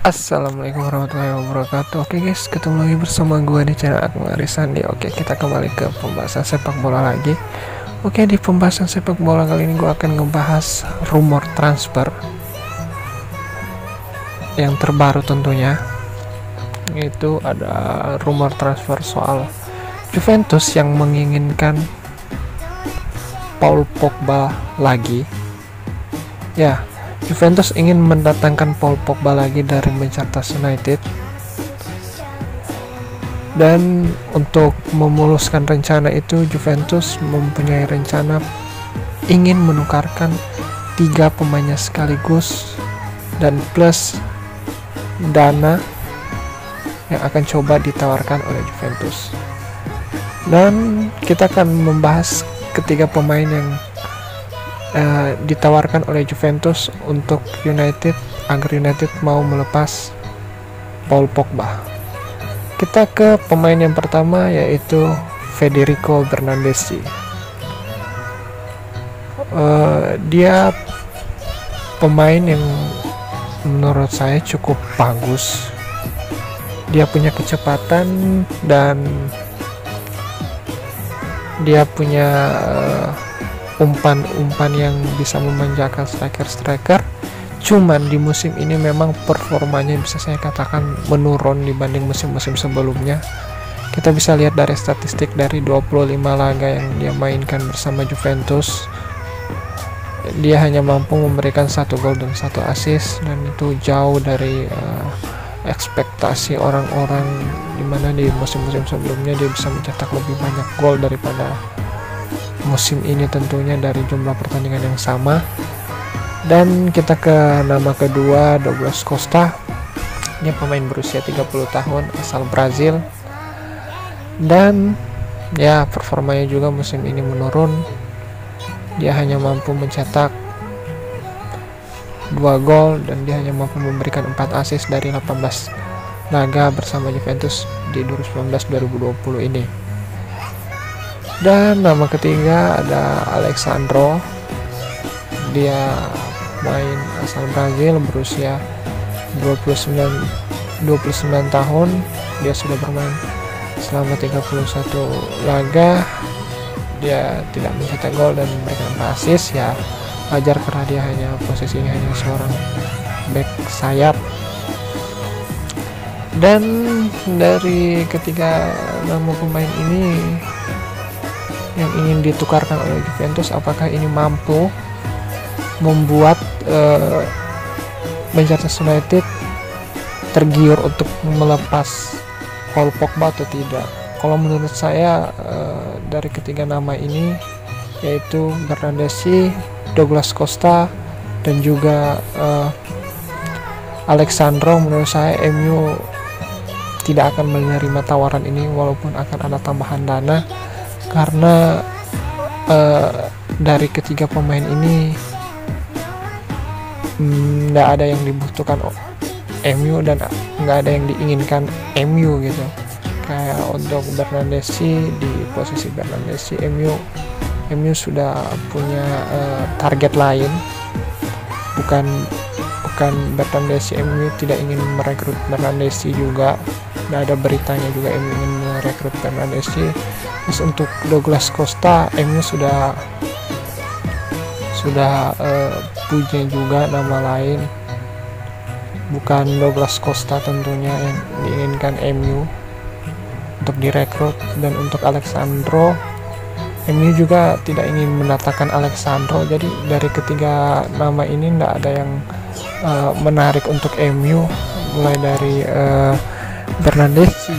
Assalamualaikum warahmatullahi wabarakatuh. Oke guys, ketemu lagi bersama gue di channel Akmal Arisandi. Oke, kita kembali ke pembahasan sepak bola lagi. Oke, di pembahasan sepak bola kali ini gue akan ngebahas rumor transfer yang terbaru tentunya. Itu ada rumor transfer soal Juventus yang menginginkan Paul Pogba lagi. Ya, Juventus ingin mendatangkan Paul Pogba lagi dari Manchester United, dan untuk memuluskan rencana itu Juventus mempunyai rencana ingin menukarkan 3 pemainnya sekaligus dan plus dana yang akan coba ditawarkan oleh Juventus. Dan kita akan membahas ketiga pemain yang ditawarkan oleh Juventus untuk United agar United mau melepas Paul Pogba. Kita ke pemain yang pertama, yaitu Federico Bernardeschi. Dia pemain yang menurut saya cukup bagus. Dia punya kecepatan dan dia punya umpan-umpan yang bisa memanjakan striker-striker. Cuman di musim ini memang performanya bisa saya katakan menurun dibanding musim-musim sebelumnya. Kita bisa lihat dari statistik dari 25 laga yang dia mainkan bersama Juventus, dia hanya mampu memberikan 1 gol dan 1 assist, dan itu jauh dari ekspektasi orang-orang, dimana di musim-musim sebelumnya dia bisa mencetak lebih banyak gol daripada musim ini tentunya dari jumlah pertandingan yang sama. Dan kita ke nama kedua, Douglas Costa. Dia pemain berusia 30 tahun asal Brazil, dan ya performanya juga musim ini menurun. Dia hanya mampu mencetak 2 gol dan dia hanya mampu memberikan 4 assist dari 18 laga bersama Juventus di 2019-2020 ini. Dan nama ketiga ada Alexandro. Dia main asal Brazil, berusia 29 tahun. Dia sudah bermain selama 31 laga. Dia tidak mencetak gol dan memberikan assist, ya wajar karena dia posisinya hanya seorang back sayap. Dan dari ketiga nama pemain ini yang ingin ditukarkan oleh Juventus, apakah ini mampu membuat Manchester United tergiur untuk melepas Paul Pogba atau tidak? Kalau menurut saya dari ketiga nama ini, yaitu Bernardeschi, Douglas Costa, dan juga Alexandro, menurut saya MU tidak akan menerima tawaran ini walaupun akan ada tambahan dana, karena dari ketiga pemain ini nggak ada yang dibutuhkan MU dan nggak ada yang diinginkan MU gitu. Kayak untuk Bernardeschi, di posisi Bernardeschi MU sudah punya target lain, bukan Bernardeschi. MU tidak ingin merekrut Bernardeschi juga, nggak ada beritanya juga MU ingin merekrut Bernardeschi. Terus untuk Douglas Costa, MU sudah punya juga nama lain, bukan Douglas Costa tentunya yang diinginkan MU untuk direkrut. Dan untuk Alexandro, MU juga tidak ingin mendatangkan Alexandro. Jadi dari ketiga nama ini tidak ada yang menarik untuk MU, mulai dari Bernardeschi,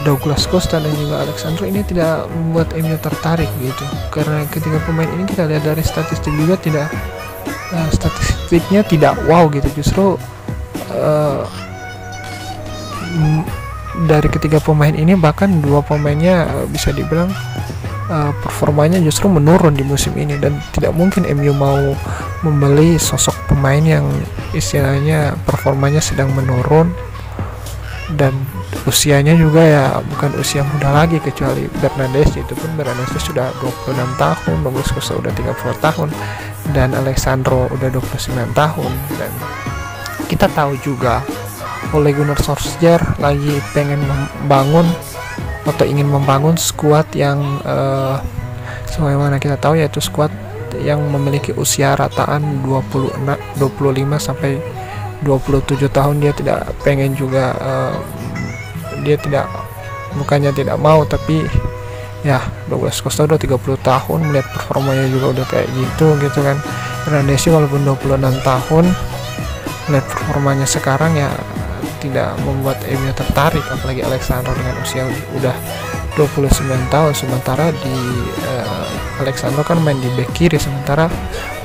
Douglas Costa, dan juga Alexandro. Ini tidak membuat MU tertarik gitu, karena ketiga pemain ini kita lihat dari statistik juga statistiknya tidak wow gitu. Justru dari ketiga pemain ini, bahkan 2 pemainnya bisa dibilang performanya justru menurun di musim ini, dan tidak mungkin MU mau membeli sosok pemain yang istilahnya performanya sedang menurun, dan usianya juga ya bukan usia muda lagi, kecuali Bernardeschi. Itu pun Bernardeschi sudah 26 tahun, Douglas Costa udah 30 tahun, dan Alexandro udah 29 tahun. Dan kita tahu juga Ole Gunnar Solskjaer lagi pengen membangun atau ingin membangun skuad yang sebagaimana kita tahu, yaitu skuad yang memiliki usia rataan 25 sampai 27 tahun. Dia tidak pengen juga dia tidak, bukannya tidak mau, tapi ya Douglas Costa udah 30 tahun, melihat performanya juga udah kayak gitu kan. Fernandesi walaupun 26 tahun, melihat performanya sekarang ya tidak membuat MU tertarik, apalagi Alexandro dengan usia udah 29 tahun. Sementara di Alexandro kan main di bek kiri, sementara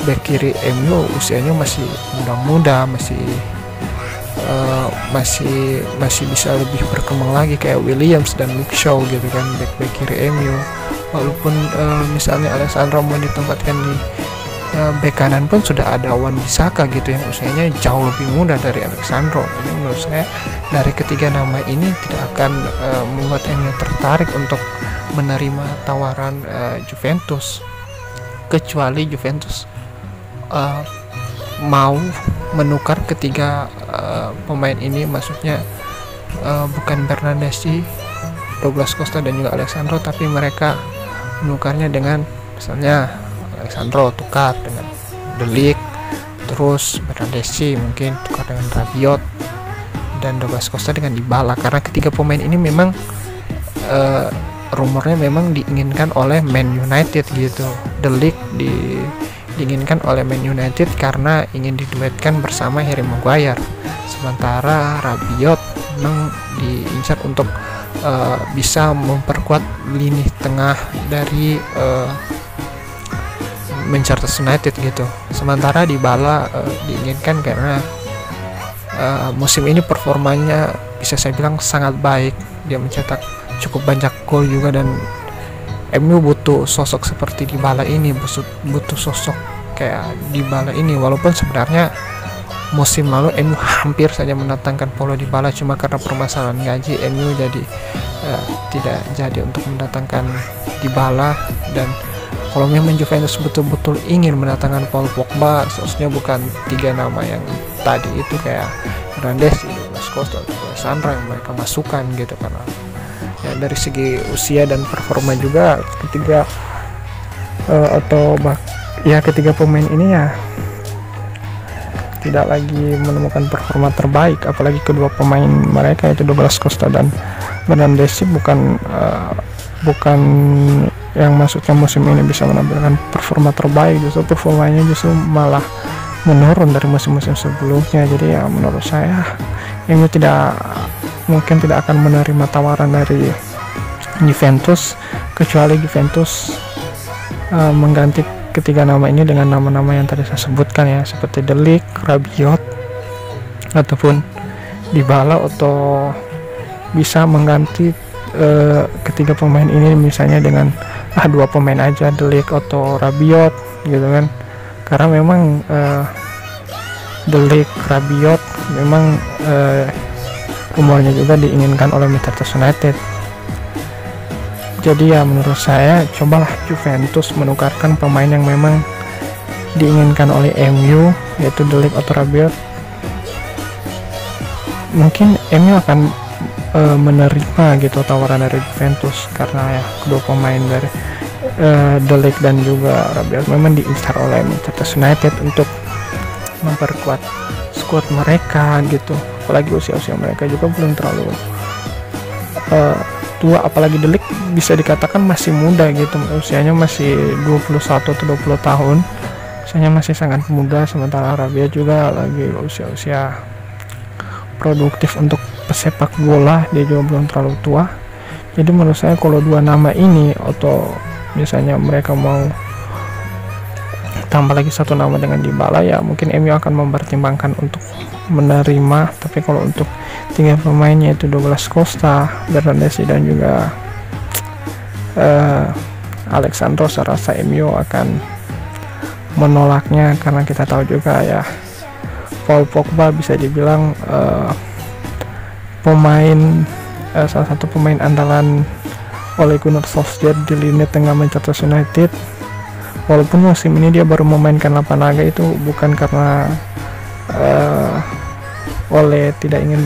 bek kiri MU usianya masih muda-muda, masih bisa lebih berkembang lagi kayak Williams dan Luke Shaw gitu kan, bek kiri MU. Walaupun misalnya Alexandro mau ditempatkan di bek kanan pun sudah ada Wan-Bissaka gitu yang usianya jauh lebih muda dari Alexandro. Jadi menurut saya dari ketiga nama ini tidak akan membuat MU tertarik untuk menerima tawaran Juventus, kecuali Juventus mau menukar ketiga pemain ini, maksudnya bukan Bernardeschi, Douglas Costa dan juga Alexandro, tapi mereka menukarnya dengan misalnya Alexandro tukar dengan De Ligt, terus Bernardeschi mungkin tukar dengan Rabiot, dan Douglas Costa dengan Dybala, karena ketiga pemain ini memang rumornya memang diinginkan oleh Man United gitu. De Ligt diinginkan oleh Man United karena ingin diduetkan bersama Harry Maguire, sementara Rabiot memang diincar untuk bisa memperkuat lini tengah dari Manchester United gitu. Sementara Dybala diinginkan karena musim ini performanya bisa saya bilang sangat baik, dia mencetak cukup banyak gol juga, dan MU butuh sosok seperti Dybala ini, butuh sosok kayak Dybala ini. Walaupun sebenarnya musim lalu MU hampir saja mendatangkan Paulo Dybala, cuma karena permasalahan gaji MU jadi tidak jadi untuk mendatangkan Dybala. Dan kalau memang Juventus betul-betul ingin mendatangkan Paul Pogba, seharusnya bukan tiga nama yang tadi itu kayak Fernandesi, Douglas Costa, Sandra yang mereka masukkan gitu, karena ya dari segi usia dan performa juga ketiga ketiga pemain ini ya tidak lagi menemukan performa terbaik. Apalagi kedua pemain mereka yaitu Douglas Costa dan Fernandesi bukan yang maksudnya musim ini bisa menampilkan performa terbaik, justru performanya justru malah menurun dari musim-musim sebelumnya. Jadi ya menurut saya MU mungkin tidak akan menerima tawaran dari Juventus, kecuali Juventus mengganti ketiga nama ini dengan nama-nama yang tadi saya sebutkan ya, seperti De Ligt, Rabiot, ataupun Dybala, atau bisa mengganti ketiga pemain ini misalnya dengan dua pemain aja, De Ligt atau Rabiot gitu kan, karena memang De Ligt, Rabiot memang umurnya juga diinginkan oleh Manchester United. Jadi ya menurut saya cobalah Juventus menukarkan pemain yang memang diinginkan oleh MU, yaitu De Ligt atau Rabiot. Mungkin MU akan menerima gitu tawaran dari Juventus, karena ya kedua pemain dari De Ligt dan juga Rabiot memang diincar oleh Manchester United untuk memperkuat skuad mereka gitu. Apalagi usia mereka juga belum terlalu tua, apalagi De Ligt bisa dikatakan masih muda gitu, usianya masih 21 atau 20 tahun, usianya masih sangat muda. Sementara Rabiot juga lagi usia produktif untuk pesepak bola, dia juga belum terlalu tua. Jadi menurut saya kalau dua nama ini, atau misalnya mereka mau tambah lagi satu nama dengan Dybala, ya mungkin MU akan mempertimbangkan untuk menerima. Tapi kalau untuk tiga pemainnya itu Douglas Costa, Bernardeschi dan juga Alexandro, saya rasa MU akan menolaknya, karena kita tahu juga ya Paul Pogba bisa dibilang salah satu pemain andalan Ole Gunnar Solskjaer di lini tengah Manchester United. Walaupun musim ini dia baru memainkan 8 laga, itu bukan karena Ole tidak ingin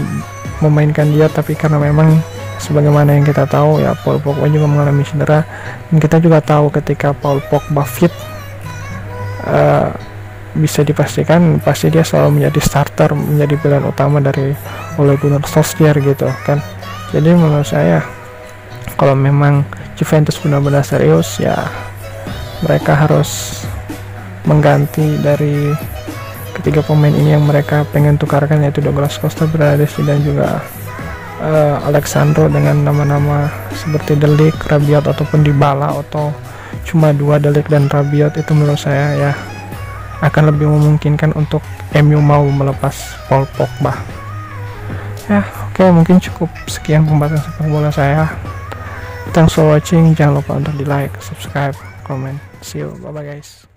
memainkan dia, tapi karena memang sebagaimana yang kita tahu ya, Paul Pogba juga mengalami cedera, dan kita juga tahu ketika Paul Pogba fit, bisa dipastikan pasti dia selalu menjadi starter, menjadi pilihan utama dari Ole Gunnar Solskjaer gitu kan. Jadi menurut saya kalau memang Juventus benar-benar serius ya, mereka harus mengganti dari ketiga pemain ini yang mereka pengen tukarkan, yaitu Douglas Costa, Bernardeschi, dan juga Alexandro, dengan nama-nama seperti De Ligt, Rabiot ataupun Dybala, atau cuma dua, De Ligt dan Rabiot. Itu menurut saya ya akan lebih memungkinkan untuk MU mau melepas Paul Pogba. Ya oke, mungkin cukup sekian pembahasan sepak bola saya. Thanks for watching, jangan lupa untuk di like, subscribe, comment. See you, bye bye guys.